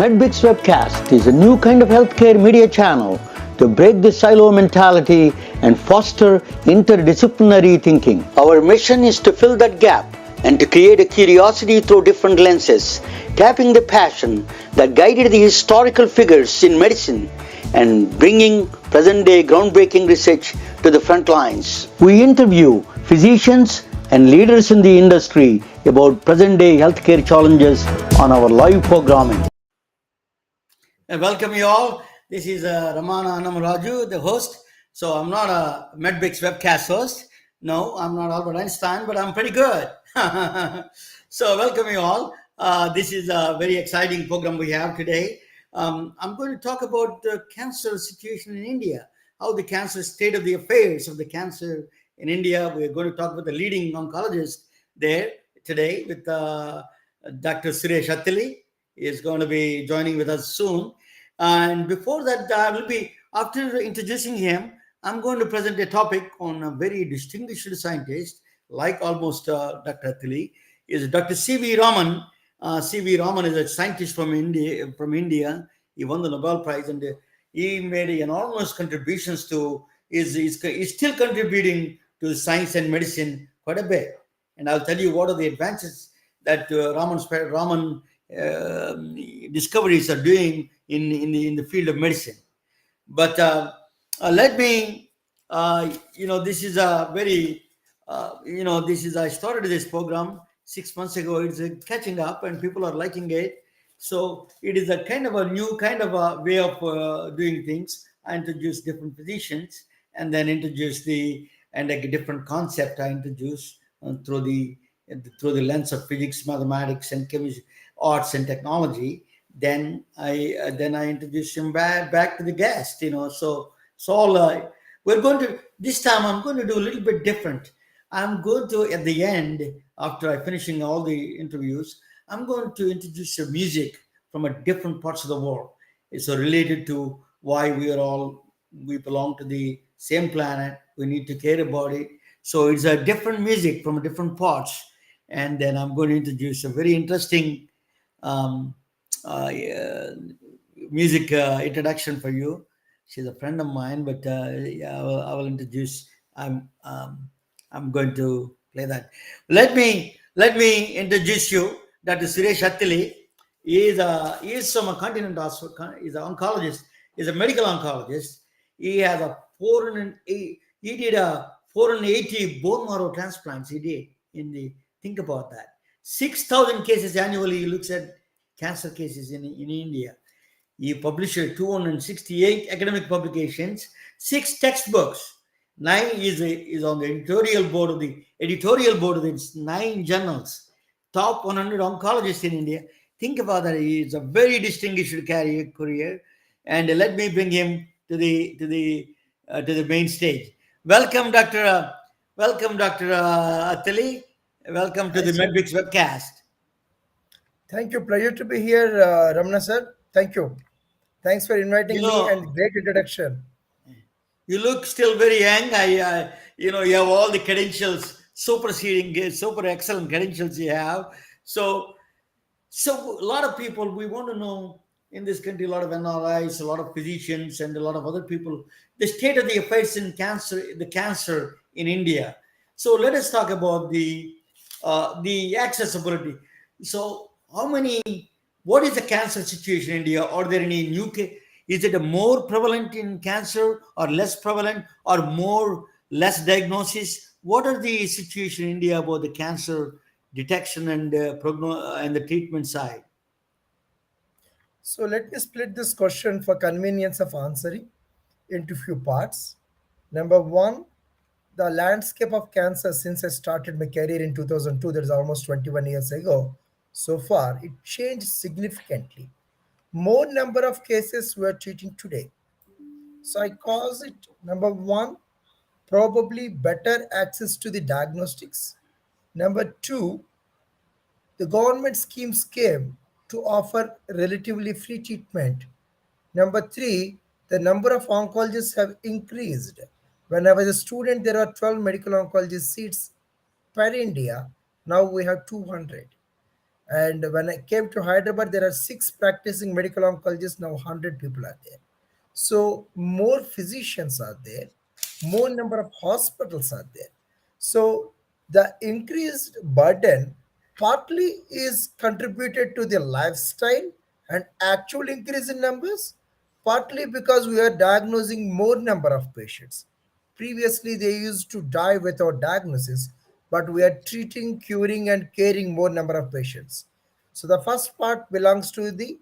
MedBix Webcast is a new kind of healthcare media channel to break the silo mentality and foster interdisciplinary thinking. Our mission is to fill that gap and to create a curiosity through different lenses, tapping the passion that guided the historical figures in medicine and bringing present-day groundbreaking research to the front lines. We interview physicians and leaders in the industry about present-day healthcare challenges on our live programming. And welcome you all. This is Ramana Annamaraju, the host. So I'm not a MedBix webcast host. No, I'm not Albert Einstein, but I'm pretty good. So welcome you all. This is a very exciting program we have today. I'm going to talk about the cancer situation in India, how the cancer state of the affairs of the cancer in India. We're going to talk with the leading oncologist there today with Dr. Suresh Attili. He is going to be joining with us soon. And before that, after introducing him, I'm going to present a topic on a very distinguished scientist, like almost Dr. Attili, is Dr. C.V. Raman. C.V. Raman is a scientist from India. He won the Nobel Prize and he made enormous contributions to, is still contributing to science and medicine quite a bit. And I'll tell you what are the advances that Raman discoveries are doing in the field of medicine. But let me, this is a very, I started this program 6 months ago. It's catching up and people are liking it. So it is a kind of a new kind of a way of doing things. I introduce different physicians and then introduce a different concept I introduce through the lens of physics, mathematics, and chemistry, arts, and technology. Then I introduce him back to the guest. We're going to this time. I'm going to do a little bit different. I'm going to at the end, after I finishing all the interviews, I'm going to introduce some music from a different parts of the world. It's related to why we belong to the same planet. We need to care about it. So it's a different music from different parts. And then I'm going to introduce a very interesting music introduction for you. She's a friend of mine, but I will introduce. I'm going to play that. Let me introduce you, Dr. Suresh Attili. He is from a continent hospital. He's an oncologist. He's a medical oncologist. He has a 408. He did a 480 bone marrow transplants. He did think about that. 6,000 cases annually. He looks at cancer cases in India. He published 268 academic publications, 6 textbooks. 9 is on the editorial board of the 9 journals. Top 100 oncologists in India. Think about that. He is a very distinguished career. And let me bring him to the main stage. Welcome, Dr. Attili. Welcome to the MedBix webcast. Thank you. Pleasure to be here, Ramana sir. Thank you. Thanks for inviting me and great introduction. You look still very young. You have all the credentials, super excellent credentials you have. So a lot of people, we want to know in this country, a lot of NRIs, a lot of physicians, and a lot of other people, the state of the affairs in the cancer in India. So let us talk about the accessibility. So what is the cancer situation in India? Are there any new cases? Is it more prevalent in cancer or less prevalent or less diagnosis? What are the situation in India about the cancer detection and the treatment side? So let me split this question for convenience of answering into few parts. Number one, the landscape of cancer since I started my career in 2002, that is almost 21 years ago. So far, it changed significantly. More number of cases we are treating today. So I cause it, number one, probably better access to the diagnostics. Number two, the government schemes came to offer relatively free treatment. Number three, the number of oncologists have increased. When I was a student, there were 12 medical oncologist seats per India. Now we have 200. And when I came to Hyderabad, there are six practicing medical oncologists. Now 100 people are there. So more physicians are there, more number of hospitals are there. So the increased burden partly is contributed to the lifestyle and actual increase in numbers, partly because we are diagnosing more number of patients. Previously, they used to die without diagnosis, but we are treating, curing, and caring more number of patients. So the first part belongs to the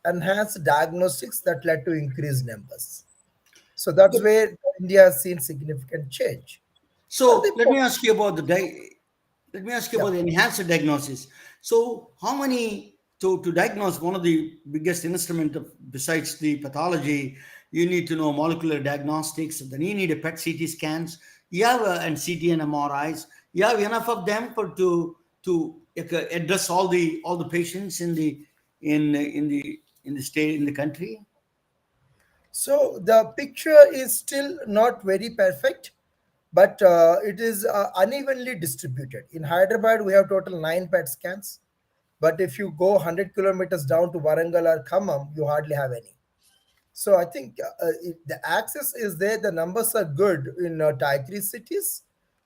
enhanced diagnostics that led to increased numbers. So that's where India has seen significant change. And So the let me ask you about let me ask you yeah. about the enhanced diagnosis. So how many to diagnose one of the biggest instrument of, besides the pathology, you need to know molecular diagnostics. Then you need a PET CT scans. You have and CT and MRIs. You have enough of them for to address all the patients in the state in the country. So the picture is still not very perfect, but it is unevenly distributed. In Hyderabad, we have total 9 PET scans, but if you go 100 kilometers down to Warangal or Khammam, you hardly have any. So I think the access is there. The numbers are good in tier 3 cities.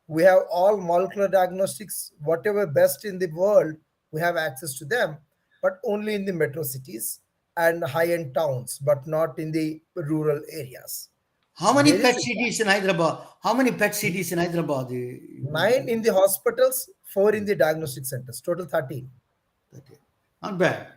We have all molecular diagnostics, whatever best in the world, we have access to them, but only in the metro cities and high-end towns, but not in the rural areas. How many There is PET CTs in Hyderabad? How many PET CTs in Hyderabad? nine in the hospitals, four in the diagnostic centers, total 13. Not bad.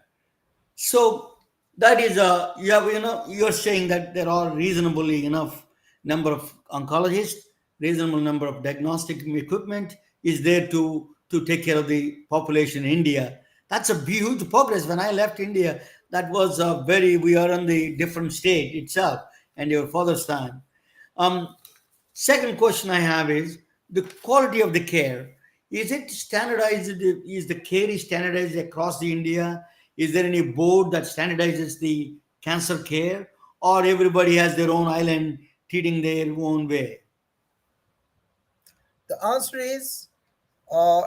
So that is you're saying that there are reasonably enough number of oncologists, reasonable number of diagnostic equipment is there to take care of the population in India. That's a huge progress. When I left India, that was a very we are in the different state itself and your father's time. Um, Second question I have is the quality of the care. Is it standardized? Is the care is standardized across the India? Is there any board that standardizes the cancer care, or everybody has their own island treating their own way? The answer is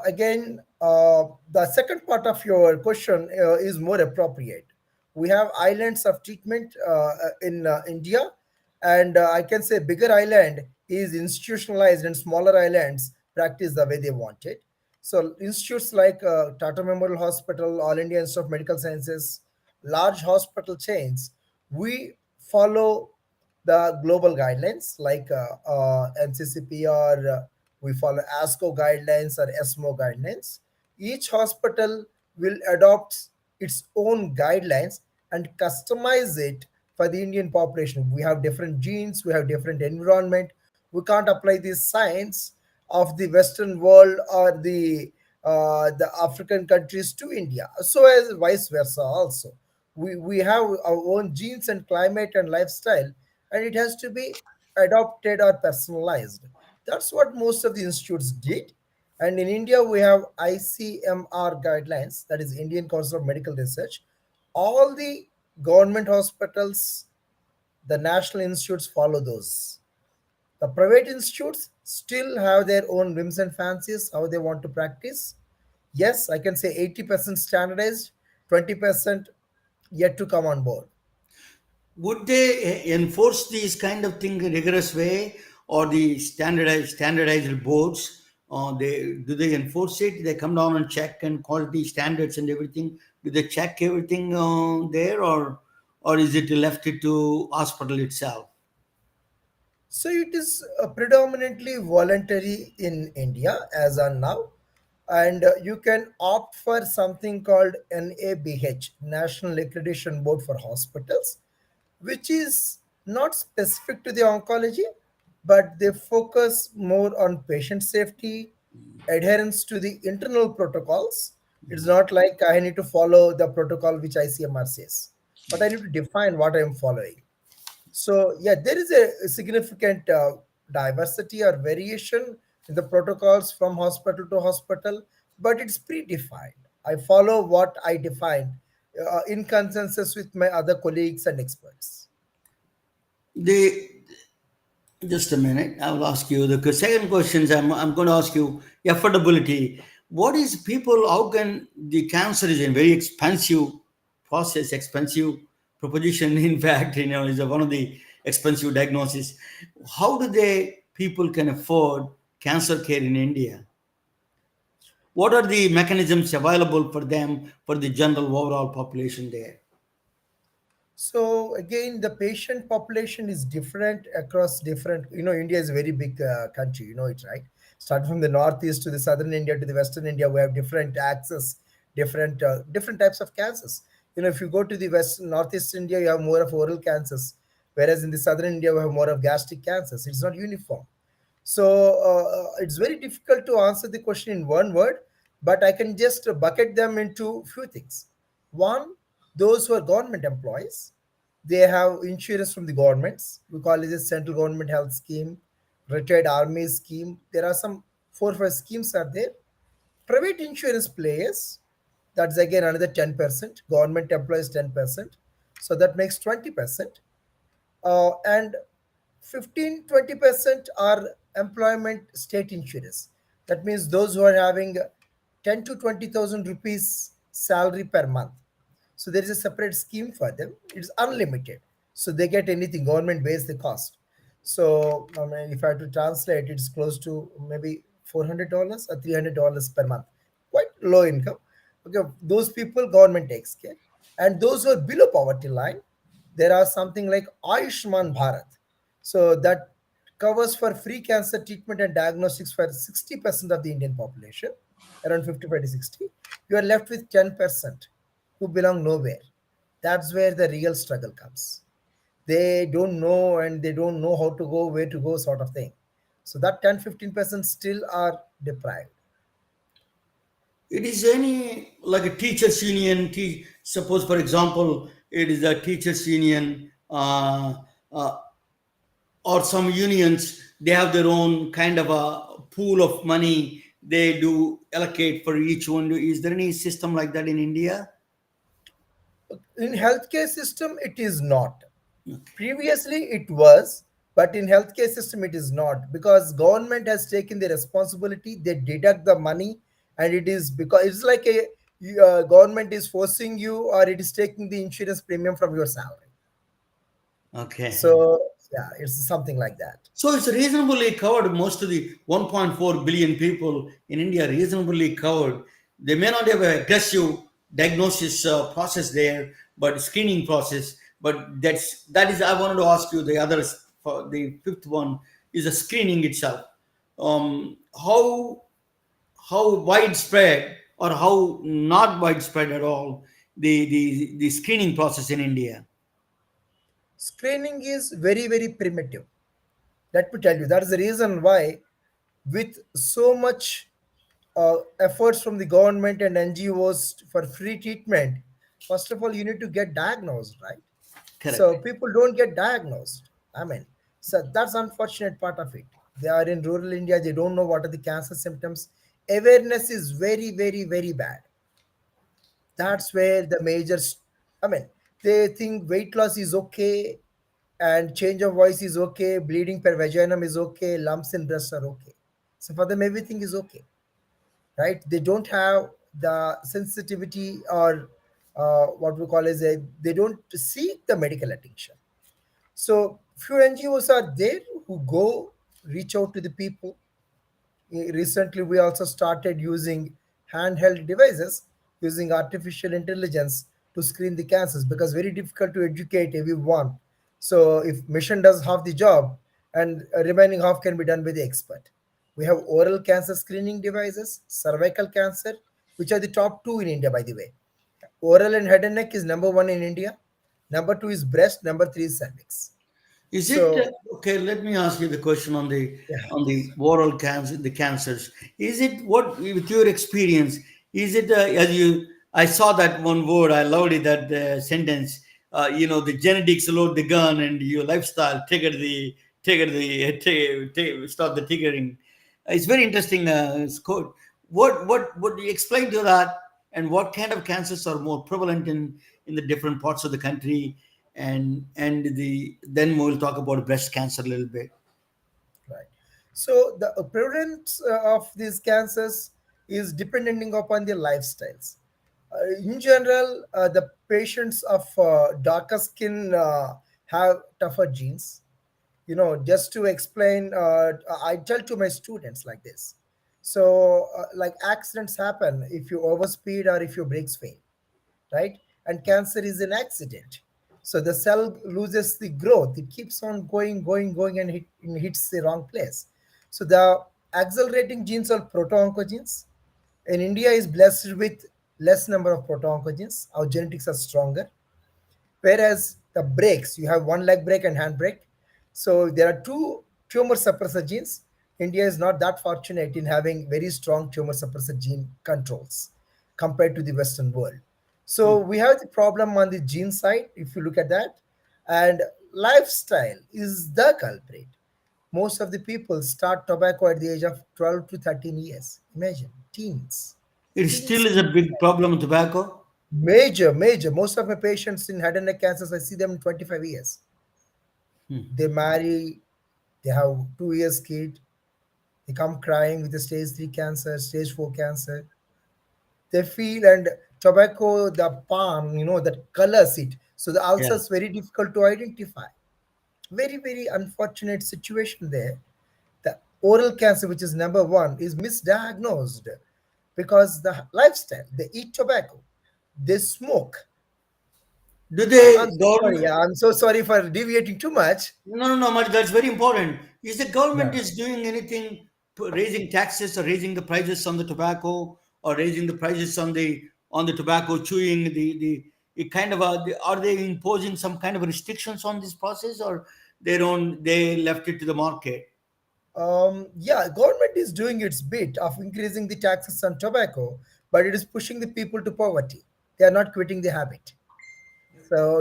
again, the second part of your question is more appropriate. We have islands of treatment in India, and I can say bigger island is institutionalized, and smaller islands practice the way they want it. So institutes like Tata Memorial Hospital, All India Institute of Medical Sciences, large hospital chains, we follow the global guidelines like NCCP or we follow ASCO guidelines or ESMO guidelines. Each hospital will adopt its own guidelines and customize it for the Indian population. We have different genes, we have different environment. We can't apply this science of the Western world or the African countries to India. So as vice versa also. We have our own genes and climate and lifestyle, and it has to be adopted or personalized. That's what most of the institutes did. And in India, we have ICMR guidelines, that is Indian Council of Medical Research. All the government hospitals, the national institutes follow those. The private institutes still have their own whims and fancies, how they want to practice. Yes, I can say 80% standardized, 20% yet to come on board. Would they enforce these kind of thing in rigorous way, or the standardized boards? They do they enforce it? They come down and check and quality standards and everything. Do they check everything there, or is it left it to hospital itself? So it is predominantly voluntary in India as on now, and you can opt for something called NABH, National Accreditation Board for Hospitals, which is not specific to the oncology, but they focus more on patient safety, adherence to the internal protocols. It's not like I need to follow the protocol which ICMR says, but I need to define what I am following. So, yeah, there is a significant diversity or variation in the protocols from hospital to hospital, but it's predefined. I follow what I define in consensus with my other colleagues and experts. The Just a minute. I will ask you the second questions. I'm going to ask you affordability. what is people, how can the cancer is a very expensive process, expensive proposition, in fact, is one of the expensive diagnosis. How do they people can afford cancer care in India? What are the mechanisms available for them for the general overall population there? So again, the patient population is different across different. India is a very big country. You know it, right? Starting from the northeast to the southern India to the western India, we have different access, different types of cancers. If you go to the western northeast India, you have more of oral cancers, whereas in the southern India, we have more of gastric cancers. It's not uniform. So it's very difficult to answer the question in one word, but I can just bucket them into few things. One, those who are government employees, they have insurance from the governments. We call it a central government health scheme, retired army scheme. There are some 4 or 5 schemes are there. Private insurance players, that's again another 10%. Government employees 10%. So that makes 20%. And 15-20% are employment state insurance. That means those who are having 10 to 20,000 rupees salary per month. So there is a separate scheme for them. It's unlimited. So they get anything, government pays the cost. So I mean, if I have to translate, it's close to maybe $400 or $300 per month. Quite low income. Okay, those people government takes care. And those who are below poverty line, there are something like Ayushman Bharat. So that covers for free cancer treatment and diagnostics for 60% of the Indian population, around 55 to 60. You are left with 10% who belong nowhere. That's where the real struggle comes. They don't know and they don't know how to go, where to go, sort of thing. So that 10-15% still are deprived. It is any like a teachers union. Suppose, for example, it is a teachers union, uh, or some unions. They have their own kind of a pool of money. They do allocate for each one. Is there any system like that in India? In healthcare system, it is not. Okay. Previously it was, but in healthcare system it is not, because government has taken the responsibility. They deduct the money, and it is because it's like a government is forcing you, or it is taking the insurance premium from your salary. Okay. So yeah, it's something like that. So it's reasonably covered. Most of the 1.4 billion people in India are reasonably covered. They may not have a aggressive diagnosis process there, but screening process. But that is. I wanted to ask you the others. For the fifth one is the screening itself. How widespread or how not widespread at all the screening process in India? Screening is very very primitive. Let me tell you, that is the reason why, with so much efforts from the government and NGOs for free treatment, first of all, you need to get diagnosed, right? Correct. So people don't get diagnosed. I mean, so that's unfortunate part of it. They are in rural India, they don't know what are the cancer symptoms. Awareness is very, very, very bad. That's where the I mean, they think weight loss is okay, and change of voice is okay, bleeding per vaginum is okay, lumps in breast are okay. So for them, everything is okay, right? They don't have the sensitivity, or what we call as they don't seek the medical attention. So few NGOs are there who go reach out to the people. Recently, we also started using handheld devices, using artificial intelligence to screen the cancers, because very difficult to educate everyone. So if mission does half the job, and remaining half can be done by the expert. We have oral cancer screening devices, cervical cancer, which are the top two in India, by the way. Oral and head and neck is number one in India. Number two is breast. Number three is cervix. Is it So okay? Let me ask you the question on yeah. the oral cancer, the cancers. Is it what with your experience? Is it as you? I saw that one word. I loved it. That sentence. The genetics load the gun, and your lifestyle stop the triggering. It's very interesting. It's quote. What do you explain to that? And what kind of cancers are more prevalent in the different parts of the country? And then we'll talk about breast cancer a little bit. Right. So the prevalence of these cancers, is depending upon their lifestyles. In general, the patients of darker skin have tougher genes. Just to explain, I tell to my students like this. So, like accidents happen if you overspeed or if your brakes fail, right? And cancer is an accident. So the cell loses the growth. It keeps on going, going, going, and hits the wrong place. So the accelerating genes are proto-oncogenes. And India is blessed with less number of proto-oncogenes. Our genetics are stronger. Whereas the brakes, you have one leg brake and hand brake. So there are two tumor suppressor genes. India is not that fortunate in having very strong tumor suppressor gene controls compared to the Western world. So we have the problem on the gene side, if you look at that, and lifestyle is the culprit. Most of the people start tobacco at the age of 12 to 13 years. Imagine, teens. It still Teens, is a big problem with tobacco. major, major. Most of my patients in head and neck cancers, I see them in 25 years. They marry, they have 2 years kid, they come crying with a stage 3 cancer, stage 4 cancer. They feel, and tobacco, the palm, that colors it. So the Yeah. ulcer is very difficult to identify. Very, very unfortunate situation there. The oral cancer, which is number one, is misdiagnosed because the lifestyle, they eat tobacco, they smoke. Do I'm they so sorry. government? Yeah, I'm so sorry for deviating too much. No, no, no, much. That's very important. Is the Yeah. government is doing anything, raising taxes or raising the prices on the tobacco or raising the prices on the tobacco chewing the it kind of are they imposing some kind of restrictions on this process or they left it to the market? Yeah, government is doing its bit of increasing the taxes on tobacco, but it is pushing the people to poverty. They are not quitting the habit. So,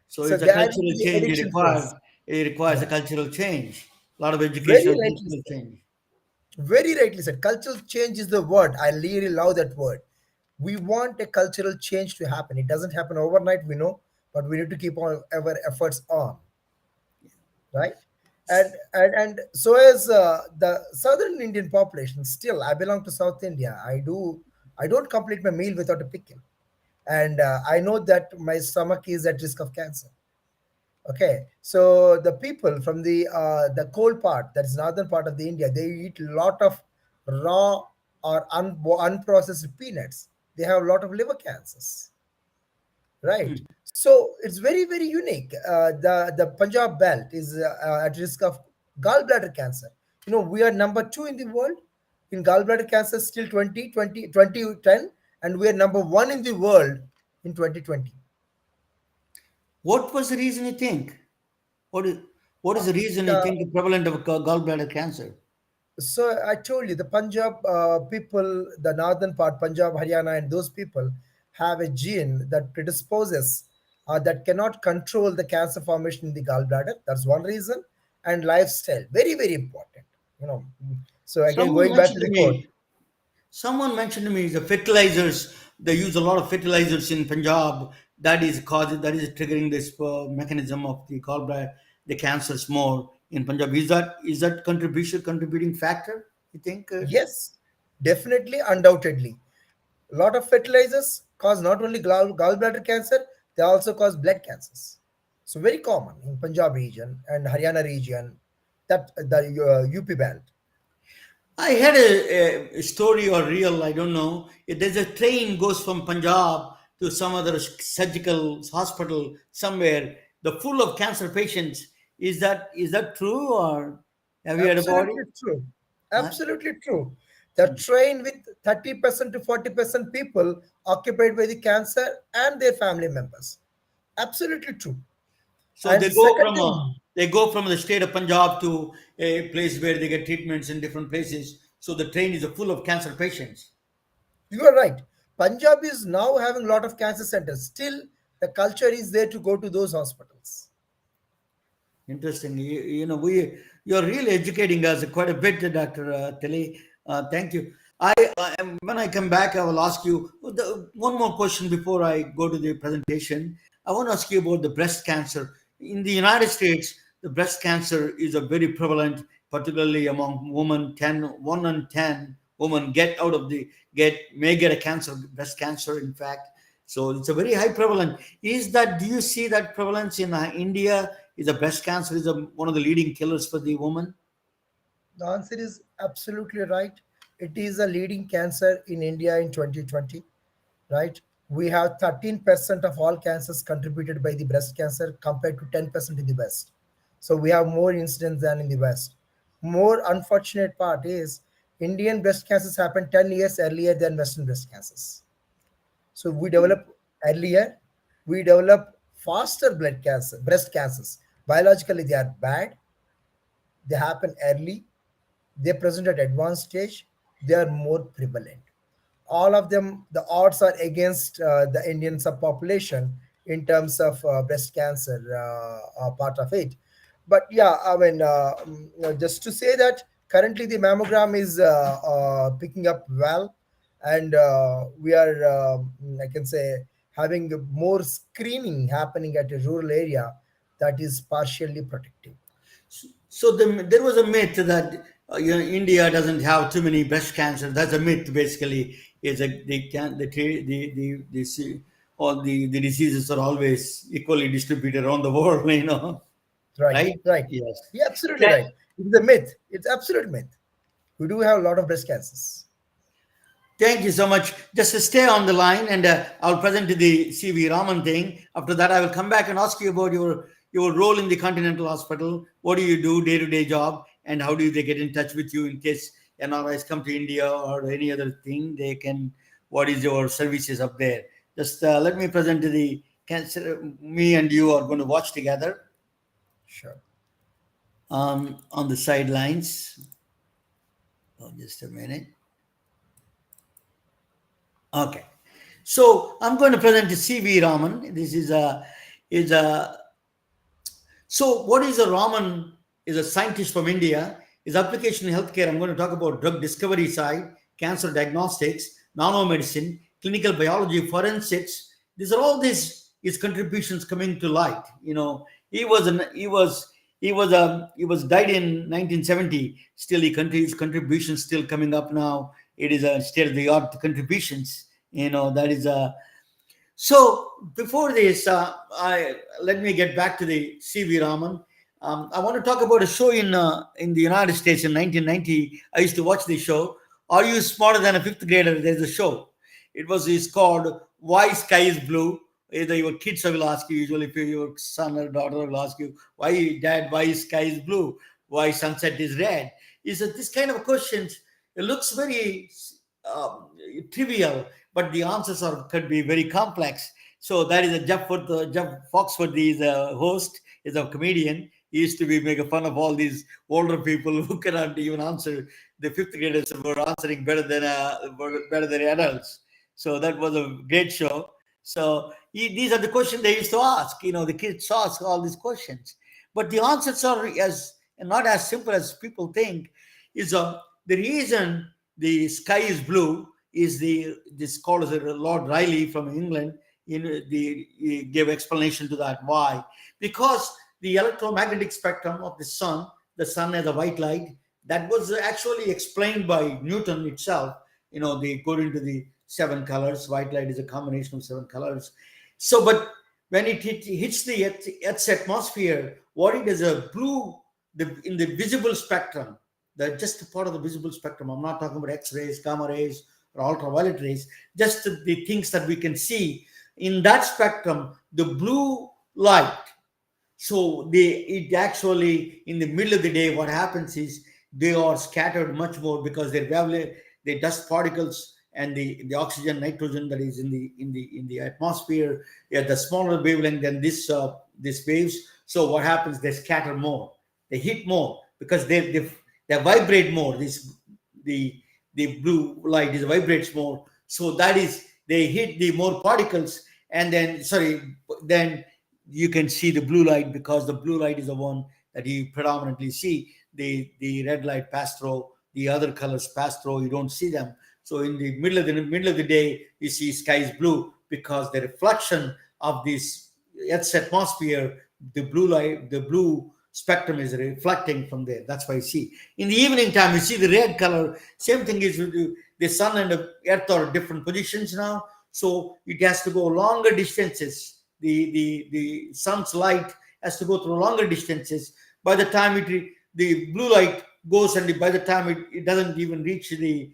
So so it's a they're adding cultural the change. It addiction requires phase. it requires a Yeah, cultural change, a lot of very educational rightly cultural said. change. Very rightly said. Cultural change is the word. I really love that word. We want a cultural change to happen. It doesn't happen overnight, we know, but we need to keep on our efforts on, right? And so as the southern Indian population, still I belong to South India. I don't complete my meal without a pickle, and I know that my stomach is at risk of cancer. Okay, so the people from the cold part, that is northern part of the India, they eat a lot of raw or unprocessed peanuts. They have a lot of liver cancers, right? So it's very, very unique. The Punjab belt is at risk of gallbladder cancer. We are number two in the world in gallbladder cancer, still 2010, and we are number one in the world in 2020. What was the reason you think? What is what is the reason you Uh, think the prevalent of gallbladder cancer? So I told you the Punjab people, the northern part, Punjab, Haryana, and those people have a gene that predisposes that cannot control the cancer formation in the gallbladder. That's one reason, and lifestyle, very very important. You know. So again, Someone going back mentioned to to the quote, me. Someone mentioned to me the fertilizers. They use a lot of fertilizers in Punjab. That is triggering this mechanism of the gallbladder, the cancers more in Punjab. Is that contributing factor? You think? yes, definitely, undoubtedly, a lot of fertilizers cause not only gallbladder cancer, they also cause blood cancers. So very common in Punjab region and Haryana region, that the UP belt. I had a story or real, I don't know. There's a train goes from Punjab to some other surgical hospital somewhere. The full of cancer patients. Is that true or have you heard about it? Absolutely true. Huh? Absolutely true. The train with 30% to 40% people occupied by the cancer and their family members. Absolutely true. So And second thing, they go from the state of Punjab to a place where they get treatments in different places. So the train is full of cancer patients. you are right. Punjab is now having a lot of cancer centers. Still, the culture is there to go to those hospitals. Interesting. You're really educating us quite a bit, Dr. Tele. Thank you. When I come back, I will ask you one more question before I go to the presentation. I want to ask you about the breast cancer. In the United States, the breast cancer is a very prevalent, particularly among women. 1 in 10 women may get a cancer, breast cancer, in fact. So it's a very high prevalence. Do you see that prevalence in India? Is the breast cancer one of the leading killers for the woman? The answer is absolutely right. It is a leading cancer in India in 2020, right? We have 13% of all cancers contributed by the breast cancer compared to 10% in the West. So we have more incidents than in the West. More unfortunate part is Indian breast cancers happen 10 years earlier than Western breast cancers. So we develop earlier, we develop faster breast cancers. Biologically, they are bad, they happen early, they present at advanced stage, they are more prevalent. All of them, the odds are against the Indian subpopulation in terms of breast cancer part of it. But yeah, I mean, just to say that currently the mammogram is picking up well, and we are, I can say, having more screening happening at a rural area that is partially protective. So there was a myth that India doesn't have too many breast cancer. That's a myth, basically. Is that they can all the diseases are always equally distributed around the world. Right, Right? right. Yes. Yeah, absolutely right. It's a myth. It's absolute myth. We do have a lot of breast cancers. Thank you so much. Just to stay on the line, and I'll present to the CV Raman thing. After that, I will come back and ask you about your role in the Continental Hospital. What do you do, day to day job, and how do they get in touch with you in case NRIs come to India or any other thing? They can. What is your services up there? Just let me present to the cancer. Me and you are going to watch together Sure. on the sidelines. Oh, just a minute. Okay. So I'm going to present to CV Raman. This is a so what is a Raman is a scientist from India. His application in healthcare. I'm going to talk about drug discovery side, cancer diagnostics, nanomedicine, clinical biology, forensics. These are all his contributions coming to light. He was an he was died in 1970. Still, his contributions still coming up now. It is a state of the art contributions. That is a so before this, let me get back to the CV Raman. I want to talk about a show in the United States in 1990. I used to watch the show. Are you smarter than a fifth grader? There's a show. It's called Why Sky is Blue. Either your kids will ask you, usually if your son or daughter will ask you, why dad, why sky is blue? Why sunset is red? Is that this kind of questions? It looks very trivial, but the answers could be very complex. So that is a Jeff Foxworthy is a host, is a comedian. He used to be making fun of all these older people who cannot even answer. The fifth graders were answering better than adults. So that was a great show. So these are the questions they used to ask. The kids ask all these questions, but the answers are as not as simple as people think. Is the reason the sky is blue is this scholar Lord Riley from England. He gave explanation to that. Why? Because the electromagnetic spectrum of the sun has a white light. That was actually explained by Newton itself. They go into the seven colors. White light is a combination of seven colors. So, but when it hits the Earth's atmosphere, what it is a blue in the visible spectrum. Just a part of the visible spectrum. I'm not talking about X-rays, gamma rays, or ultraviolet rays. Just the things that we can see in that spectrum. The blue light. So it actually in the middle of the day, what happens is they are scattered much more because the dust particles and the oxygen, nitrogen that is in the atmosphere, the smaller wavelength than this waves. So what happens? They scatter more, they hit more because they vibrate more. The blue light vibrates more. So that is they hit the more particles, and then you can see the blue light because the blue light is the one that you predominantly see. The red light pass through, the other colors pass through. You don't see them. So in the middle of the day, you see sky is blue because the reflection of this Earth's atmosphere, the blue light, the blue spectrum is reflecting from there. That's why you see. In the evening time, you see the red color. Same thing is with the sun and the earth are different positions now. So it has to go longer distances. The sun's light has to go through longer distances. By the time the blue light goes, and by the time it doesn't even reach the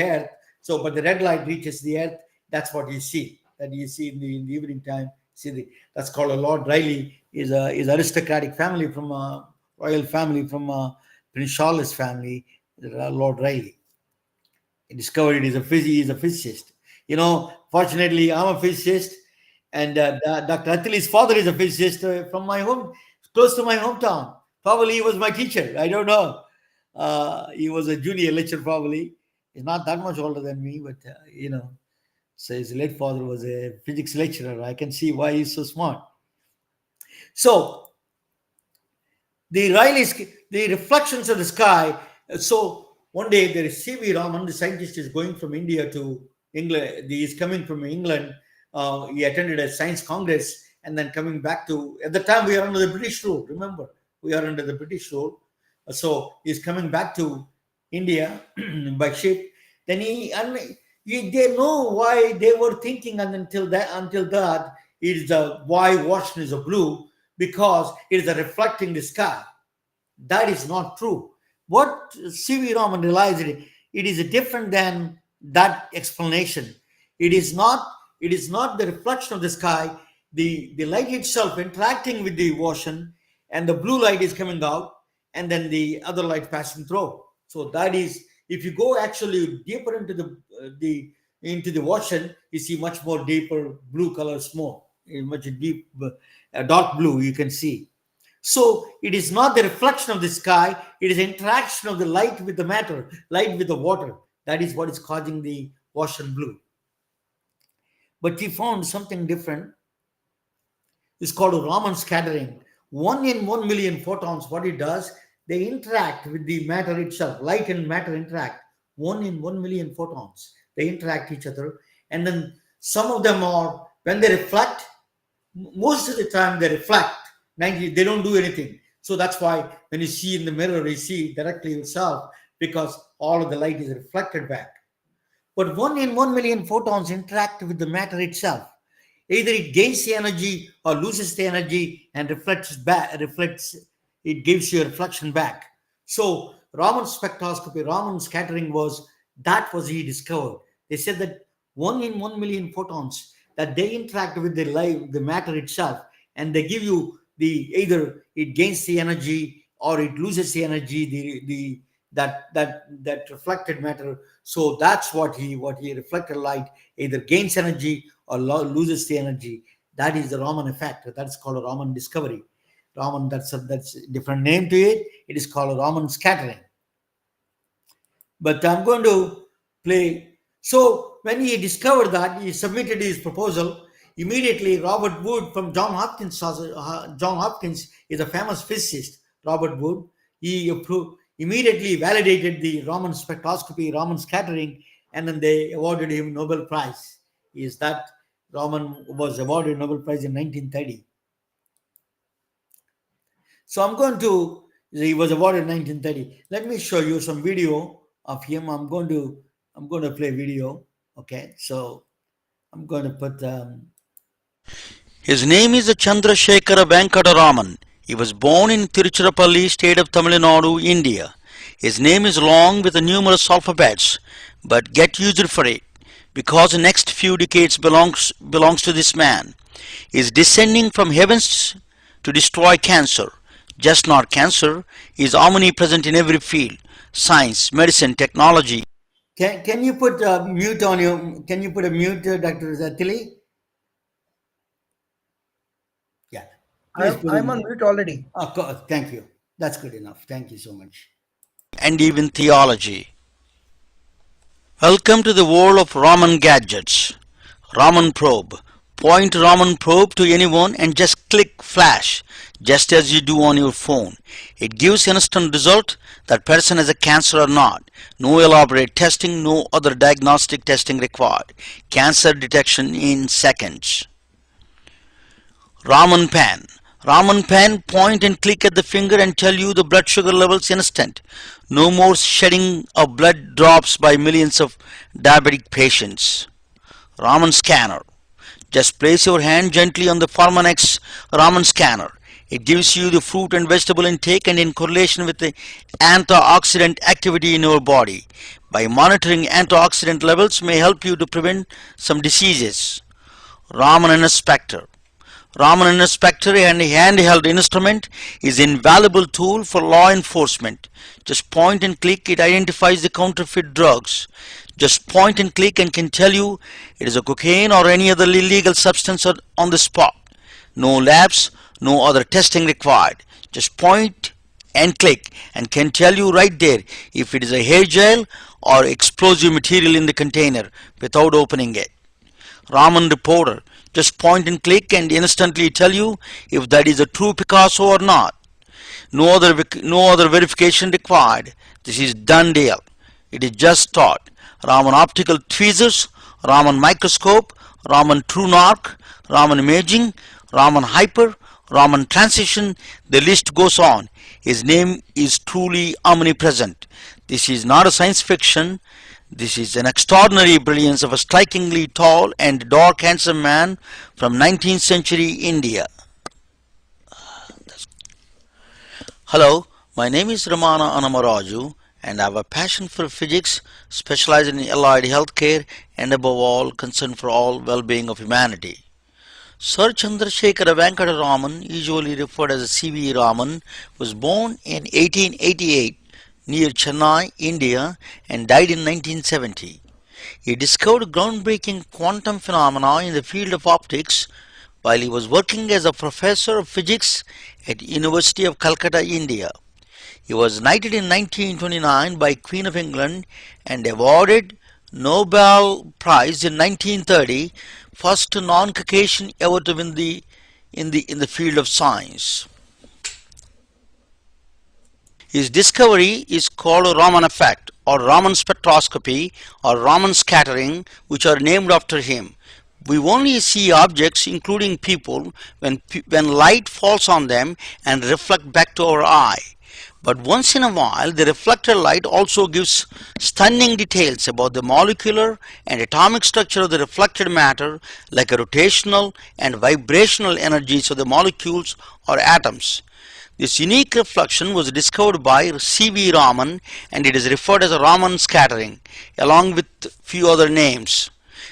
earth. So, but the red light reaches the earth. That's what you see. That you see in the evening time. That's called a Lord Rayleigh. Is aristocratic family from a royal family from Prince Charles family. Lord Rayleigh. He discovered it. He's a physicist. Fortunately, I'm a physicist, and Dr. Attili's father is a physicist from my home, close to my hometown. Probably he was my teacher. I don't know. He was a junior lecturer probably. He's not that much older than me, but So his late father was a physics lecturer. I can see why he's so smart. So the reflections of the sky. So one day there is C.V. Raman, the scientist, is going from India to England. He is coming from England. He attended a science congress and then coming back to. At the time we are under the British rule. Remember, we are under the British rule. So he's coming back to India by ship. Then they know why they were thinking until that is why Washington is a blue, because it is reflecting the sky. That is not true. What C.V. Raman realized, it is different than that explanation. It is not the reflection of the sky, the light itself interacting with the ocean, and the blue light is coming out, and then the other light passing through. So that is, if you go actually deeper into the ocean, you see much more deeper blue colors, much deep dark blue you can see. So it is not the reflection of the sky, it is interaction of the light with the matter, light with the water. That is what is causing the ocean blue. But he found something different. It's called Raman scattering. 1 in 1 million photons, what it does, they interact with the matter itself. Light and matter interact. 1 in 1 million photons. They interact each other. And then some of them are, when they reflect, most of the time they reflect. They don't do anything. So that's why when you see in the mirror, you see directly yourself, because all of the light is reflected back. But 1 in 1 million photons interact with the matter itself. Either it gains the energy or loses the energy and reflects back. It gives you a reflection back. So Raman spectroscopy, Raman scattering was he discovered. They said that 1 in 1 million photons, that they interact with the matter itself, and they give you either it gains the energy or it loses the energy, that reflected matter. So that's what he reflected light either gains energy or loses the energy. That is the Raman effect. That's called a Raman discovery. Raman, that's a different name to it. It is called a Raman scattering. But I'm going to play. So when he discovered that, he submitted his proposal. Immediately, Robert Wood from Johns Hopkins is a famous physicist. Robert Wood, he immediately validated the Raman spectroscopy, Raman scattering, and then they awarded him Nobel Prize. Raman was awarded Nobel Prize in 1930. So he was awarded in 1930. Let me show you some video of him. I'm going to play video. Okay, so I'm going to put. His name is Chandrasekhara Venkata Raman. He was born in Tiruchirappalli, state of Tamil Nadu, India. His name is long with numerous alphabets, but get used for it, because the next few decades belongs to this man. He is descending from heavens to destroy cancer. Just not cancer, he is omnipresent in every field: science, medicine, technology. Can you put a mute on your? Can you put a mute, Dr. Attili? Yeah. I'm on mute already. Oh, thank you. That's good enough. Thank you so much. And even theology. Welcome to the world of Raman gadgets. Raman probe. Point Raman probe to anyone and just click flash, just as you do on your phone. It gives instant result that person has a cancer or not. No elaborate testing, no other diagnostic testing required. Cancer detection in seconds. Raman pan. Raman pen, point and click at the finger and tell you the blood sugar levels instant. No more shedding of blood drops by millions of diabetic patients. Raman scanner. Just place your hand gently on the Formanex Raman scanner. It gives you the fruit and vegetable intake and in correlation with the antioxidant activity in your body. By monitoring antioxidant levels may help you to prevent some diseases. Raman inspector. Raman inspector and a handheld instrument is an invaluable tool for law enforcement. Just point and click, it identifies the counterfeit drugs. Just point and click and can tell you it is a cocaine or any other illegal substance on the spot. No labs, no other testing required. Just point and click and can tell you right there if it is a hair gel or explosive material in the container without opening it. Raman reporter. Just point and click and instantly tell you if that is a true Picasso or not. No other verification required. This is done deal. It is just taught. Raman optical tweezers, Raman microscope, Raman true narc, Raman imaging, Raman hyper, Raman transition, the list goes on. His name is truly omnipresent. This is not a science fiction. This is an extraordinary brilliance of a strikingly tall and dark handsome man from 19th century India. Hello, my name is Ramana Anamaraju and I have a passion for physics, specializing in allied healthcare and above all concern for all well-being of humanity. Sir Chandrasekhara Venkata Raman, usually referred as C.V. Raman, was born in 1888 near Chennai, India, and died in 1970. He discovered groundbreaking quantum phenomena in the field of optics while he was working as a professor of physics at University of Calcutta, India. He was knighted in 1929 by Queen of England and awarded Nobel Prize in 1930, first non-Caucasian ever to win in the field of science. His discovery is called Raman effect or Raman spectroscopy or Raman scattering, which are named after him. We only see objects, including people, when light falls on them and reflect back to our eye. But once in a while, the reflected light also gives stunning details about the molecular and atomic structure of the reflected matter, like a rotational and vibrational energies of the molecules or atoms. This unique reflection was discovered by C.V. Raman and it is referred as a Raman scattering, along with few other names.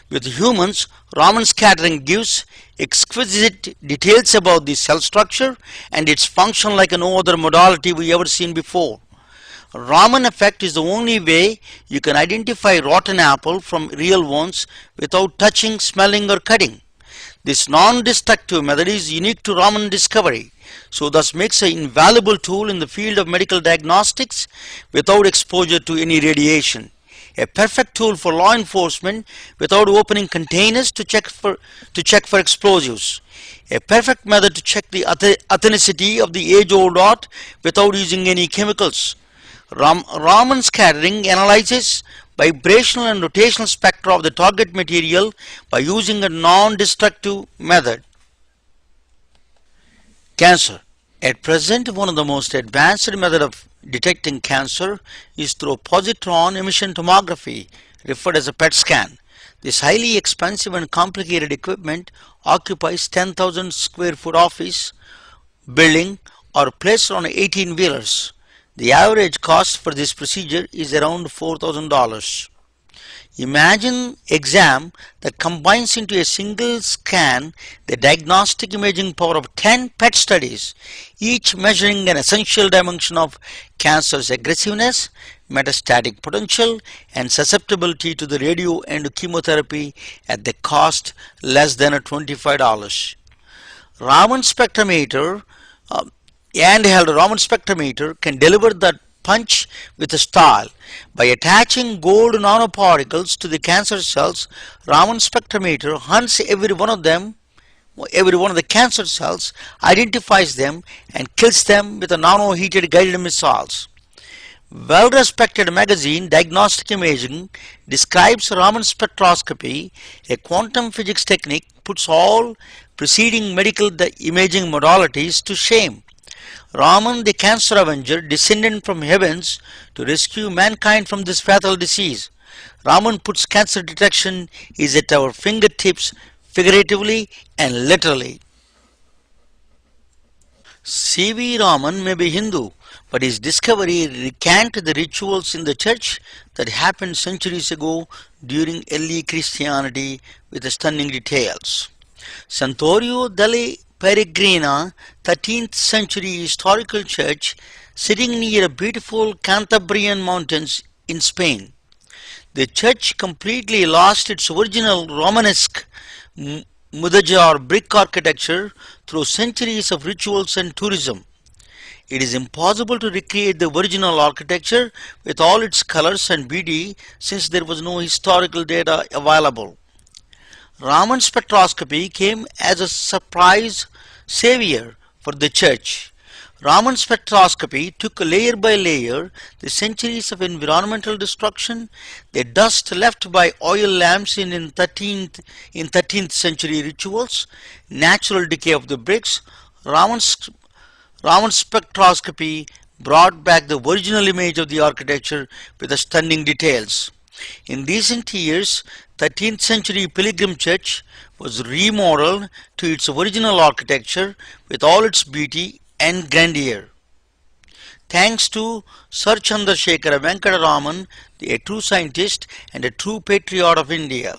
With humans, Raman scattering gives exquisite details about the cell structure and its function like no other modality we ever seen before. Raman effect is the only way you can identify rotten apple from real ones without touching, smelling or cutting. This non-destructive method is unique to Raman discovery, so thus makes an invaluable tool in the field of medical diagnostics without exposure to any radiation. A perfect tool for law enforcement without opening containers to check for explosives. A perfect method to check the authenticity of the age-old art without using any chemicals. Raman scattering analyzes vibrational and rotational spectra of the target material by using a non-destructive method. Cancer. At present, one of the most advanced methods of detecting cancer is through positron emission tomography, referred as a PET scan. This highly expensive and complicated equipment occupies 10,000 square foot office building or placed on 18-wheelers. The average cost for this procedure is around $4,000. Imagine exam that combines into a single scan the diagnostic imaging power of 10 PET studies, each measuring an essential dimension of cancer's aggressiveness, metastatic potential, and susceptibility to the radio and chemotherapy at the cost less than $25. Raman spectrometer, handheld Raman spectrometer can deliver that punch with a style. By attaching gold nanoparticles to the cancer cells, Raman spectrometer hunts every one of the cancer cells, identifies them and kills them with a nano-heated guided missiles. Well-respected magazine Diagnostic Imaging describes Raman spectroscopy, a quantum physics technique puts all preceding medical imaging modalities to shame. Raman, the cancer avenger, descended from heavens to rescue mankind from this fatal disease. Raman puts cancer detection is at our fingertips, figuratively and literally. C.V. Raman may be Hindu, but his discovery recanted the rituals in the church that happened centuries ago during early Christianity with stunning details. Santorio delle Peregrina, 13th century historical church sitting near beautiful Cantabrian mountains in Spain. The church completely lost its original Romanesque mudéjar brick architecture through centuries of rituals and tourism. It is impossible to recreate the original architecture with all its colors and beauty since there was no historical data available. Raman spectroscopy came as a surprise savior for the church. Raman spectroscopy took layer by layer the centuries of environmental destruction, the dust left by oil lamps in 13th century rituals, natural decay of the bricks. Raman's Raman spectroscopy brought back the original image of the architecture with the stunning details. In recent years, 13th century Pilgrim Church was remodeled to its original architecture with all its beauty and grandeur. Thanks to Sir Chandrasekhara Venkata Raman, a true scientist and a true patriot of India.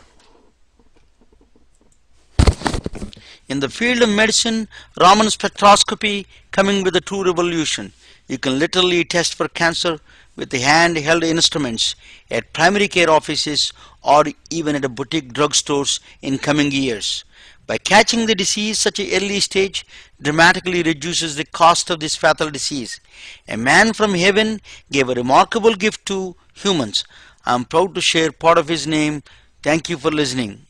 In the field of medicine, Raman spectroscopy coming with a true revolution. You can literally test for cancer with the handheld instruments at primary care offices or even at a boutique drugstores in coming years. By catching the disease such an early stage dramatically reduces the cost of this fatal disease. A man from heaven gave a remarkable gift to humans. I am proud to share part of his name. Thank you for listening.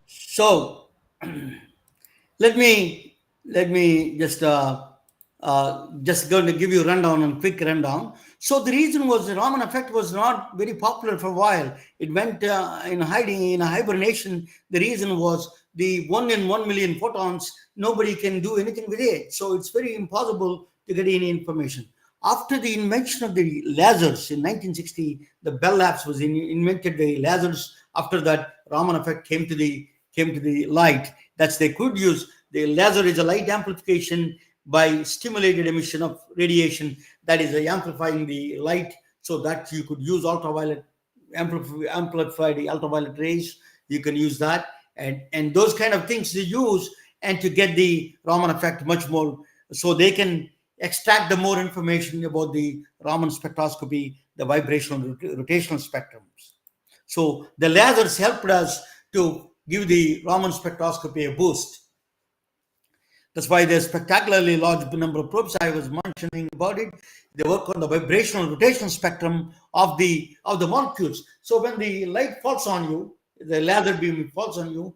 So let me just going to give you a rundown and quick rundown. So the reason was the Raman effect was not very popular for a while. It went in hiding, in hibernation. The reason was the 1 in 1 million photons. Nobody can do anything with it. So it's very impossible to get any information. After the invention of the lasers in 1960, the Bell Labs was invented the lasers. After that, Raman effect came to the light. That's they could use the laser is a light amplification by stimulated emission of radiation, that is amplifying the light, so that you could use ultraviolet amplify the ultraviolet rays. You can use that, and those kind of things they use, and to get the Raman effect much more, so they can extract the more information about the Raman spectroscopy, the vibrational rotational spectrums. So the lasers helped us to give the Raman spectroscopy a boost. That's why there's spectacularly large number of probes I was mentioning about it. They work on the vibrational rotational spectrum of the molecules. So when the light falls on you, the laser beam falls on you,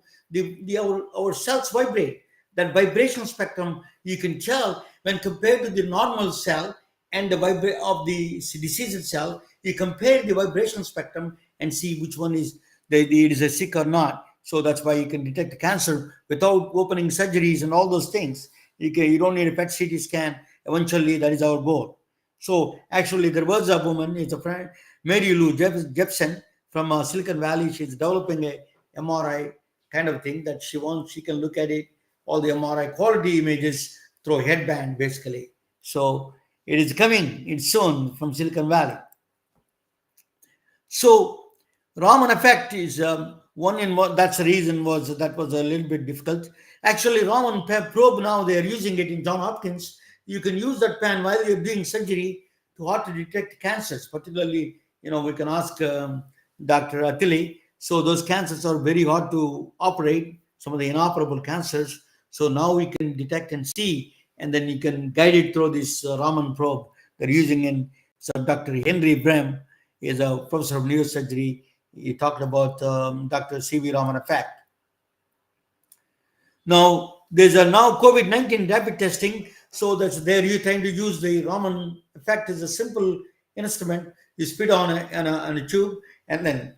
our cells vibrate. That vibrational spectrum you can tell when compared to the normal cell and the of the diseased cell. You compare the vibrational spectrum and see which one is it is a sick or not. So that's why you can detect cancer without opening surgeries and all those things. You don't need a PET CT scan. Eventually, that is our goal. So actually, there was a woman, it's a friend, Mary Lou Jepson from Silicon Valley. She's developing a MRI kind of thing that she can look at it, all the MRI quality images through a headband, basically. So it is coming in soon from Silicon Valley. So Raman effect is one in one. That's the reason that was a little bit difficult. Actually, Raman probe now they are using it in John Hopkins. You can use that pan while you're doing surgery to how to detect cancers. Particularly, we can ask Dr. Attili. So those cancers are very hard to operate. Some of the inoperable cancers. So now we can detect and see, and then you can guide it through this Raman probe they're using in. So Dr. Henry Brem is a professor of neurosurgery. He talked about Dr. C.V. Raman effect. Now, there's a now COVID-19 rapid testing. So that's there you're trying to use the Raman effect as a simple instrument. You spit on a tube, and then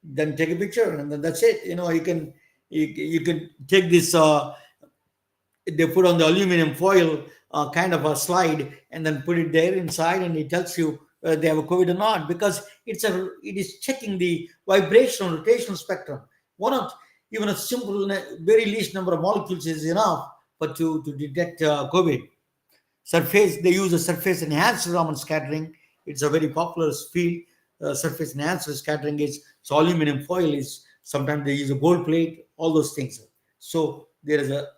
then take a picture, and then that's it. You can take this. They put on the aluminum foil kind of a slide and then put it there inside, and it tells you whether they have a COVID or not, because it is checking the vibrational rotational spectrum. One of Even a simple very least number of molecules is enough for to detect COVID. Surface, they use a surface enhanced Raman scattering. It's a very popular field. Surface enhanced scattering is so aluminum foil is, sometimes they use a gold plate, all those things. So there is a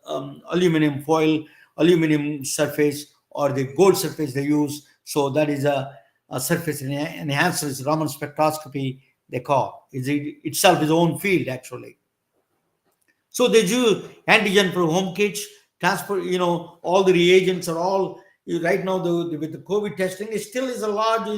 aluminum foil, aluminum surface, or the gold surface they use. So that is a surface enhanced Raman spectroscopy, they call. Itself is own field actually. So they do antigen for home kits, transport, all the reagents are all right now with the COVID testing, it still is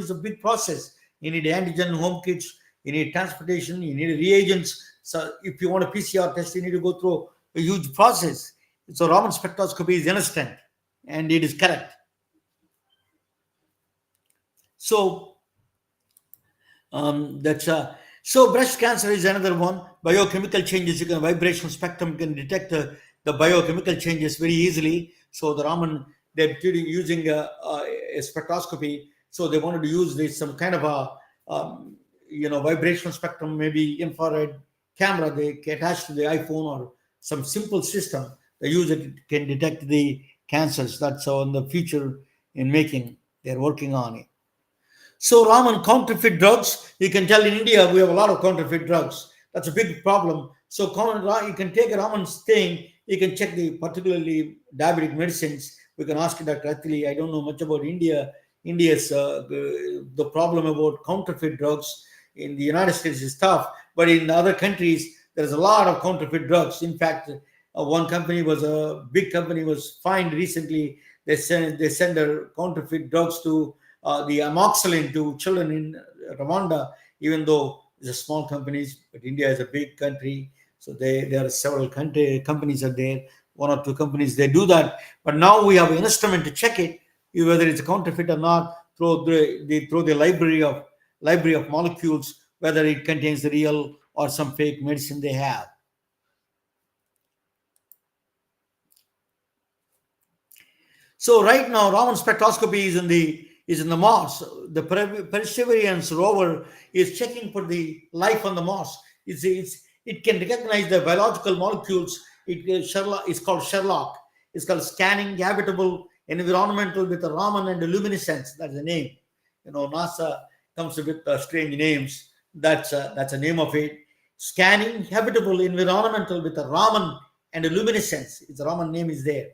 a big process. You need antigen, home kits, you need transportation, you need reagents. So if you want a PCR test, you need to go through a huge process. So Raman spectroscopy is instant and it is correct. So that's so breast cancer is another one. Biochemical changes, you can vibrational spectrum can detect the biochemical changes very easily. So the Raman, they're using a spectroscopy. So they wanted to use this some kind of a vibrational spectrum, maybe infrared camera they can attach to the iPhone or some simple system. They use it can detect the cancers. That's on the future in making. They're working on it. So Raman, counterfeit drugs, you can tell in India we have a lot of counterfeit drugs. That's a big problem. So you can take a Raman's thing, you can check the particularly diabetic medicines. We can ask Dr. Attili, I don't know much about India. India's the problem about counterfeit drugs in the United States is tough, but in other countries there's a lot of counterfeit drugs. In fact, one company was a big company was fined recently. They send their counterfeit drugs to the amoxicillin to children in Rwanda, even though it's a small companies, but India is a big country. So there are several companies are there, one or two companies, they do that. But now we have an instrument to check it, whether it's a counterfeit or not, through the library of molecules, whether it contains the real or some fake medicine they have. So right now, Raman spectroscopy is in the Mars. The Perseverance rover is checking for the life on the Mars. It can recognize the biological molecules. It's called Sherlock. It's called scanning habitable environmental with a Raman and a luminescence. That's the name. NASA comes with strange names. That's a name of it. Scanning habitable environmental with a Raman and a luminescence. Its Raman name is there.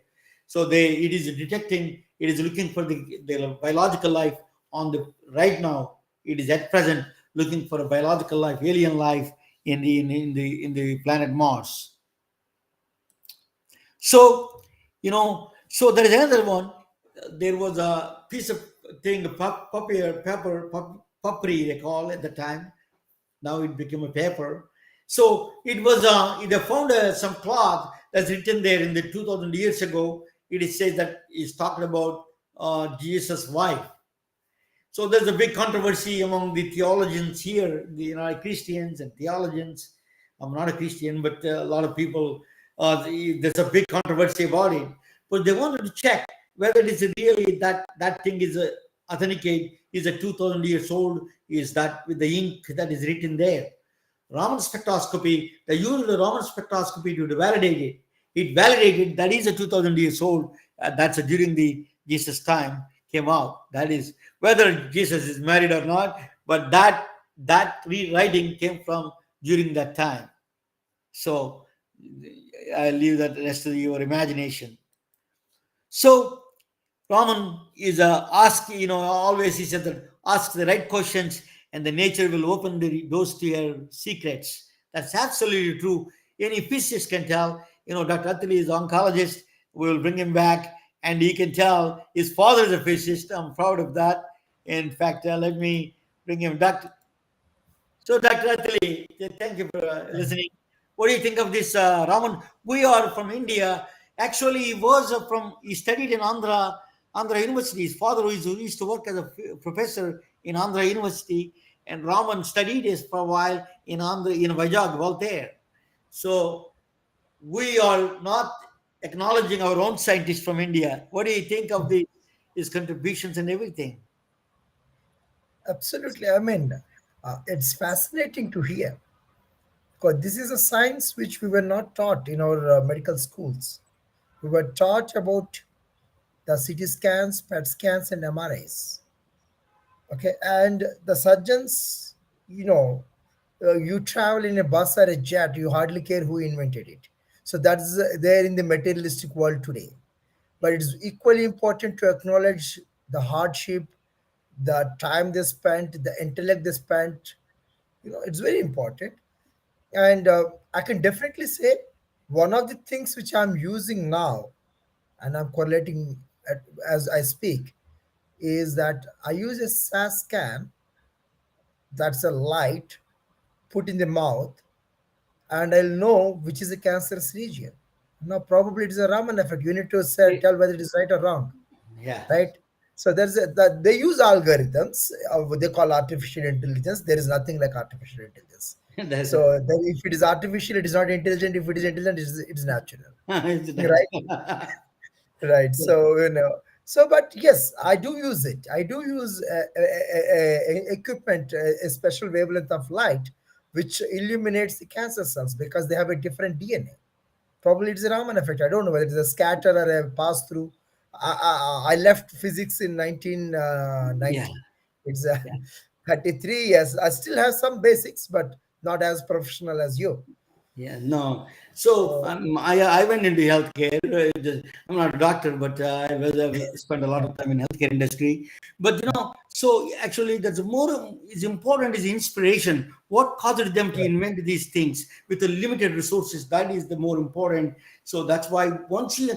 So it is detecting, it is looking for the biological life on the right now. It is at present looking for a biological life, alien life in the planet Mars. So so there is another one. There was a piece of thing, puppery they call at the time. Now it became a paper. So it was they found some cloth that's written there in the 2000 years ago. It is says that it's talking about Jesus' wife. So there's a big controversy among the theologians here, Christians and theologians. I'm not a Christian, but a lot of people, there's a big controversy about it. But they wanted to check whether it is really that thing is authenticate, is a 2000 years old, is that with the ink that is written there. Raman spectroscopy, they used the Raman spectroscopy to validate it. It validated that is a 2000 years old. That's during the Jesus time came out. That is whether Jesus is married or not, but that rewriting came from during that time. So I leave that rest to your imagination. So Raman is ask, always he said that ask the right questions and the nature will open the doors to your secrets. That's absolutely true. Any physicist can tell. Dr. Attili is an oncologist. We will bring him back and he can tell his father is a physicist. I'm proud of that. In fact, let me bring him. Dr. Attili, thank you for listening. What do you think of this, Raman? We are from India. Actually, he studied in Andhra University. His father who used to work as a professor in Andhra University, and Raman studied this for a while in Andhra, in Vijag, Voltaire. So we are not acknowledging our own scientists from India. What do you think of his contributions and everything? Absolutely. I mean, it's fascinating to hear because this is a science which we were not taught in our medical schools. We were taught about the CT scans, PET scans, and MRIs. Okay, and the surgeons, you travel in a bus or a jet, you hardly care who invented it. So that's there in the materialistic world today. But it's equally important to acknowledge the hardship, the time they spent, the intellect they spent. It's very important. And I can definitely say one of the things which I'm using now, and I'm correlating as I speak, is that I use a SAS scan, that's a light put in the mouth, and I'll know which is a cancerous region. Now, probably it is a Raman effect. You need to say, Eh, tell whether it is right or wrong, Yeah, right? So that they use algorithms, what they call artificial intelligence. There is nothing like artificial intelligence. that's So it. then if it is artificial, it is not intelligent. If it is intelligent, it is natural, It's right? nice. Right. So so but yes, I do use it. I do use equipment, a special wavelength of light which illuminates the cancer cells because they have a different DNA. Probably it's a Raman effect. I don't know whether it's a scatter or a pass through. I left physics in Yeah, 1990. It's yeah. 33 years. I still have some basics, but not as professional as you. Yeah, no. So So, I went into healthcare. I'm not a doctor, but I've spent a lot of time in healthcare industry. But so actually, that's more is important is inspiration. What caused them to right. invent these things with the limited resources? That is the more important. So that's why once you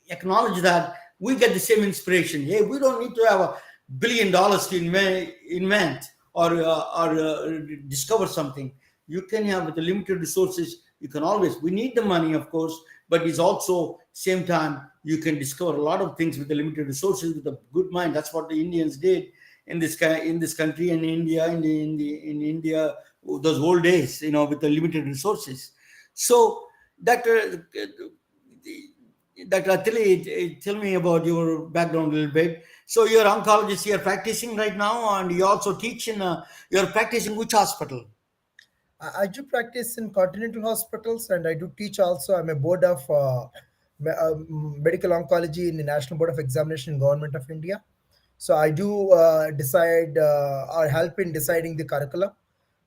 acknowledge that, we get the same inspiration. Hey, we don't need to have $1 billion to invent or discover something. You can have with the limited resources. You can always. We need the money, of course, but it's also same time you can discover a lot of things with the limited resources with a good mind. That's what the Indians did in this country and India in India those old days. With the limited resources. So that. Dr. Attili, tell me about your background a little bit. So you're oncologist, you're practicing right now, and you also teach you're practicing which hospital? I do practice in continental hospitals and I do teach also. I'm a board of medical oncology in the National Board of Examination in Government of India. So I do decide or help in deciding the curriculum,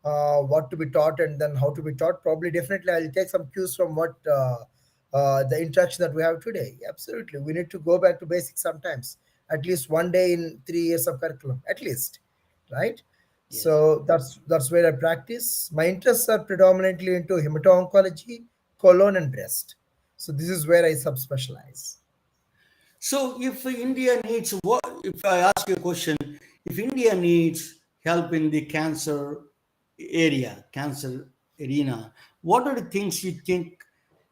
what to be taught and then how to be taught. Probably definitely I'll take some cues from what the interaction that we have today. Absolutely. We need to go back to basics sometimes, at least one day in 3 years of curriculum, at least, right? Yes. So that's where I practice. My interests are predominantly into hemato-oncology, colon, and breast. So this is where I subspecialize. So if India needs what? If I ask you a question, if India needs help in the cancer arena, what are the things you think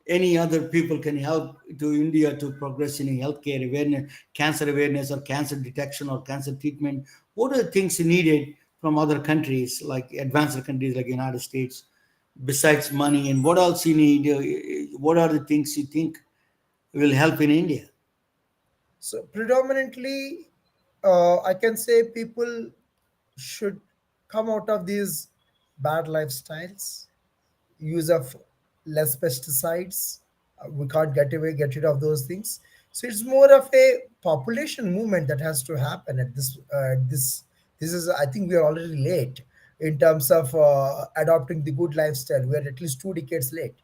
any other people can help to India to progress in healthcare awareness, cancer awareness, or cancer detection or cancer treatment? What are the things needed from other countries, like advanced countries like United States, besides money? And what else you need? What are the things you think will help in India? So predominantly, I can say people should come out of these bad lifestyles, use of less pesticides. We can't get rid of those things. So it's more of a population movement that has to happen at this. This is, I think we are already late in terms of adopting the good lifestyle. We are at least 2 decades late,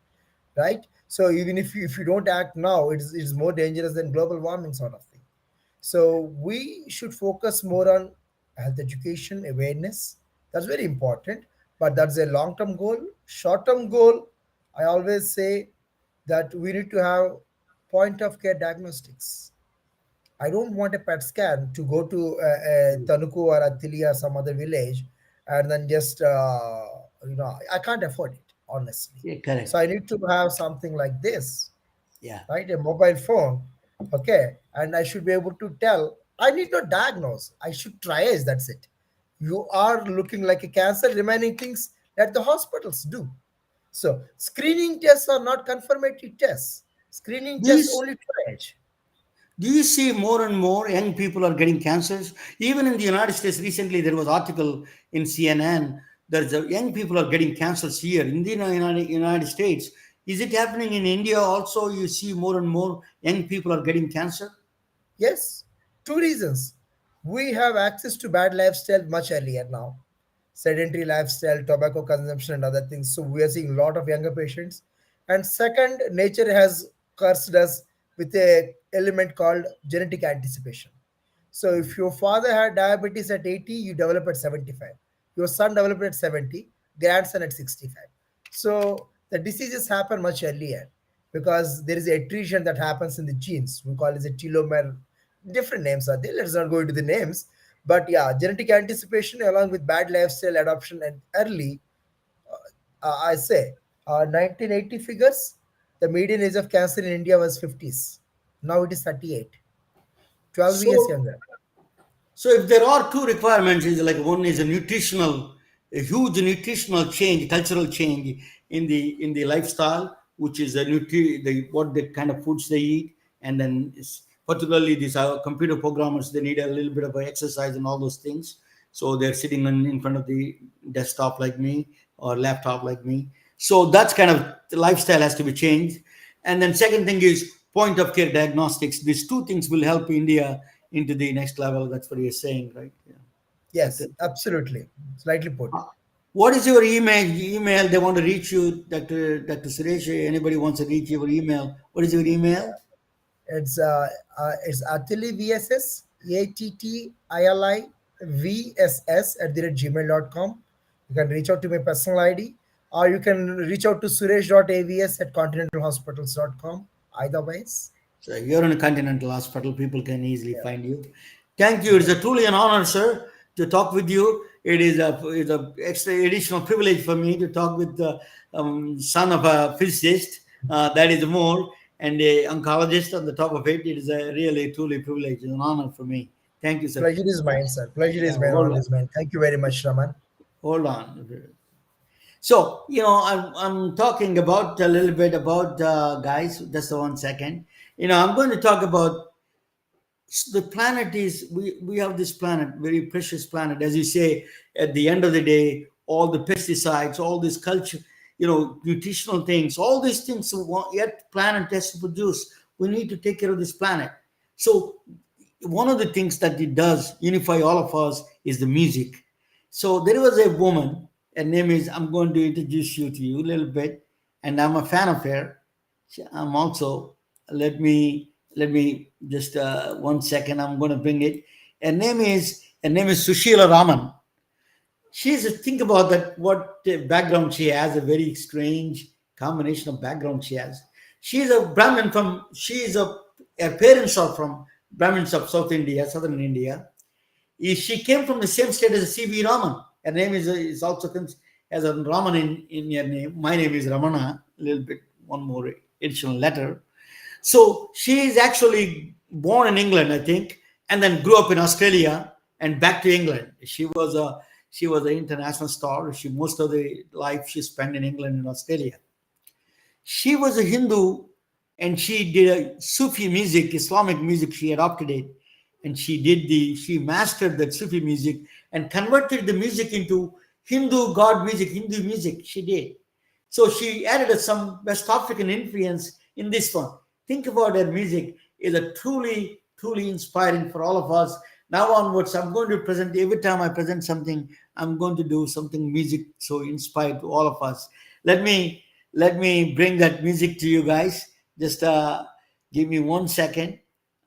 right? So even if you don't act now, it's more dangerous than global warming sort of thing. So we should focus more on health education, awareness. That's very important, but that's a long-term goal. Short-term goal, I always say that we need to have point of care diagnostics. I don't want a PET scan to go to Tanuku or Attili or some other village and then just, I can't afford it, honestly. Yeah, So correct. I need to have something like this, Yeah. right? A mobile phone, okay? And I should be able to tell. I need not diagnose. I should triage. That's it. you are looking like a cancer, remaining things that the hospitals do. So screening tests are not confirmatory tests. Screening Do you, tests only triage. do you see more and more young people are getting cancers? Even in the United States, recently there was article in CNN. There's young people are getting cancers here in the United States. Is it happening in India also? You see more and more young people are getting cancer. Yes, two reasons. We have access to bad lifestyle much earlier now. Sedentary lifestyle, tobacco consumption, and other things. So we are seeing a lot of younger patients. And second, nature has cursed us with a element called genetic anticipation. So if your father had diabetes at 80, you develop at 75. Your son developed at 70, grandson at 65. So the diseases happen much earlier because there is a attrition that happens in the genes. We call it a telomere. Different names are there. Let's not go into the names. But yeah, genetic anticipation along with bad lifestyle adoption and early, I say, 1980 figures, the median age of cancer in India was 50s. Now it is 38, 12 years So younger. So if there are two requirements, is like one is a huge nutritional change, cultural change in the lifestyle, which is the what the kind of foods they eat, and then particularly these computer programmers, they need a little bit of exercise and all those things. So they're sitting in front of the desktop like me or laptop like me. So that's kind of the lifestyle has to be changed. And then second thing is point of care diagnostics. These two things will help India into the next level. That's what you're saying, right? Yeah. Yes, Dr. absolutely. Slightly put. What is your email? Email they want to reach you, Dr. Suresh. Anybody wants to reach your email? What is your email? It's Attili VSS, ATTILI at the rate gmail.com. You can reach out to my personal ID or you can reach out to suresh.avs at continentalhospitals.com. Either ways. So you're in a Continental Hospital. People can easily Yeah. find you. Thank you. It's a truly an honor, sir, to talk with you. It's a extra additional privilege for me to talk with the son of a physicist. That is more, and a oncologist on the top of it. It is a really truly privilege. It's an honor for me. Thank you, sir. Pleasure is mine, sir. Pleasure Yeah, is mine. Honor is mine. Thank you very much, Raman. hold on. So, I'm talking about a little bit about guys. Just 1 second. I'm going to talk about the planet is we have this planet, very precious planet, as you say. At the end of the day, all the pesticides, all this culture, nutritional things, all these things, yet planet has to produce. We need to take care of this planet. So one of the things that it does unify all of us is the music. So there was a woman, her name is, I'm going to introduce you to you a little bit, and I'm a fan of her. I'm also, let me just 1 second. I'm going to bring it. Her name is Sushila Raman. Think about that. What background she has? A very strange combination of background she has. She's a Brahmin from. Her parents are from Brahmins of South India, Southern India. She came from the same state as C.V. Raman. Her name is also has a Raman in her name. My name is Ramana. A little bit, one more additional letter. So she is actually born in England, I think, and then grew up in Australia and back to England. She was an international star. Most of the life she spent in England and Australia. She was a Hindu, and she did a Sufi music, Islamic music. She adopted it, and she mastered that Sufi music and converted the music into Hindu God music, Hindu music. She did. So she added some West African influence in this one. Think about her music is a truly, truly inspiring for all of us. Now onwards, I'm going to present every time I present something, I'm going to do something music so inspired to all of us. Let me let me bring that music to you guys. Just give me 1 second.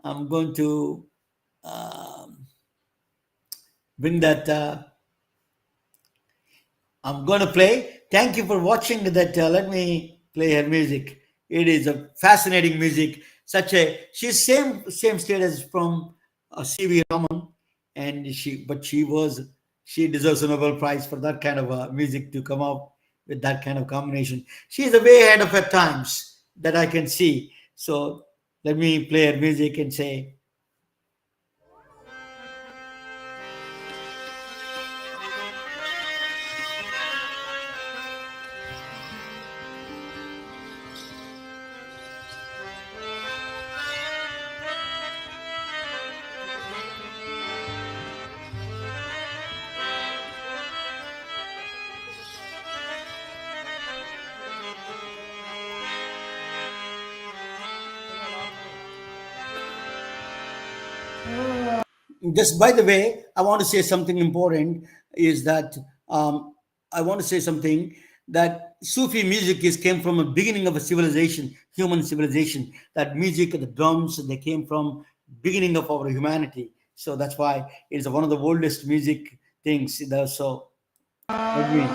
I'm going to um, bring that. I'm going to play. Thank you for watching that. Let me play her music. It is a fascinating music. She's same state as from C.V. Raman, and she deserves a Nobel Prize for that kind of music to come up with that kind of combination. She's way ahead of her times that I can see. So let me play her music and say, Just by the way, I want to say something important is that I want to say something that Sufi music came from a beginning of a civilization, human civilization. That music, the drums, they came from beginning of our humanity. So that's why it's one of the oldest music things. So agree.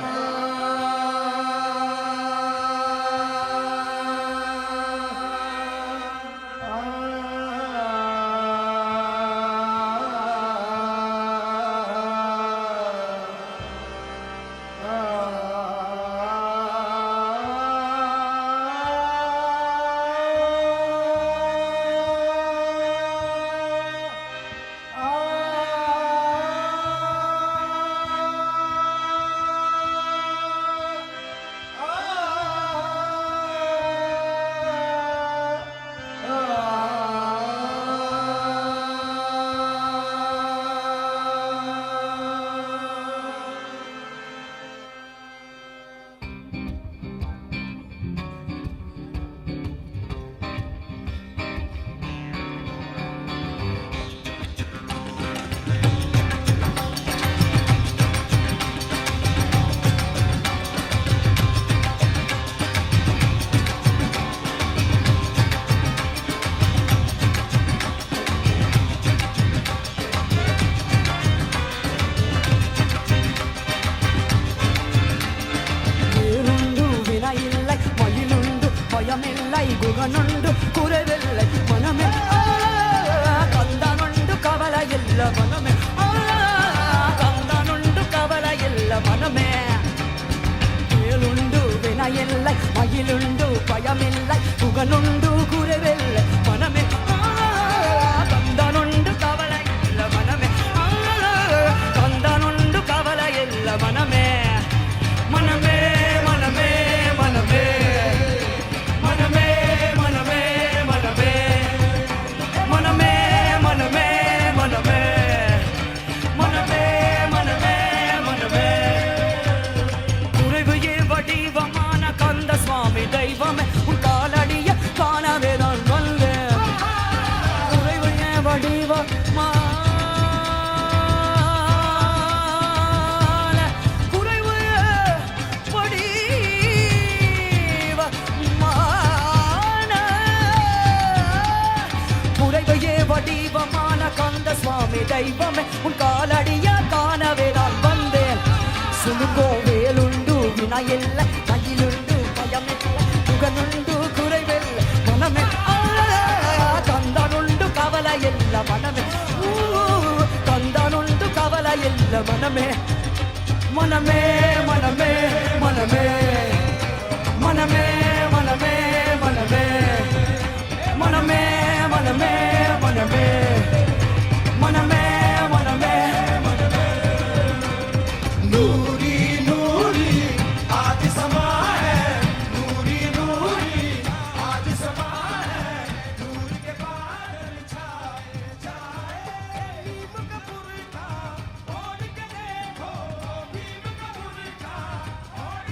குகனுண்டு குறைவில்லை மனமே கந்தனுண்டு கவலை இல்ல மனமே கந்தனுண்டு கவலை இல்ல மனமே மேலுண்டு வினையில்லை மயிலுண்டு பயமில்லை குகனுண்டு குறைவில்லை மனமே கந்தனுண்டு கவலை இல்ல மனமே கந்தனுண்டு கவலை இல்ல மனமே மனமே மனமே மனமே தெய்வமே உன் காலடிய காணவே நான் வந்தேன் குறைவு ஏன் வடிவமான குறைவு குறைவையே வடிவமான கந்த சுவாமி தெய்வமே உன் காலடிய காணவே நான் வந்தேன் சுழுங்கோ வேலுண்டு வினையில்லை கையிலுண்டு பயமில்லை குகனுண்டு குறைவில்லை மனமே கந்தனுண்டு கவலை இல்ல மனமே கந்தனுண்டு கவலை இல்ல மனமே மனமே மனமே மனமே மனமே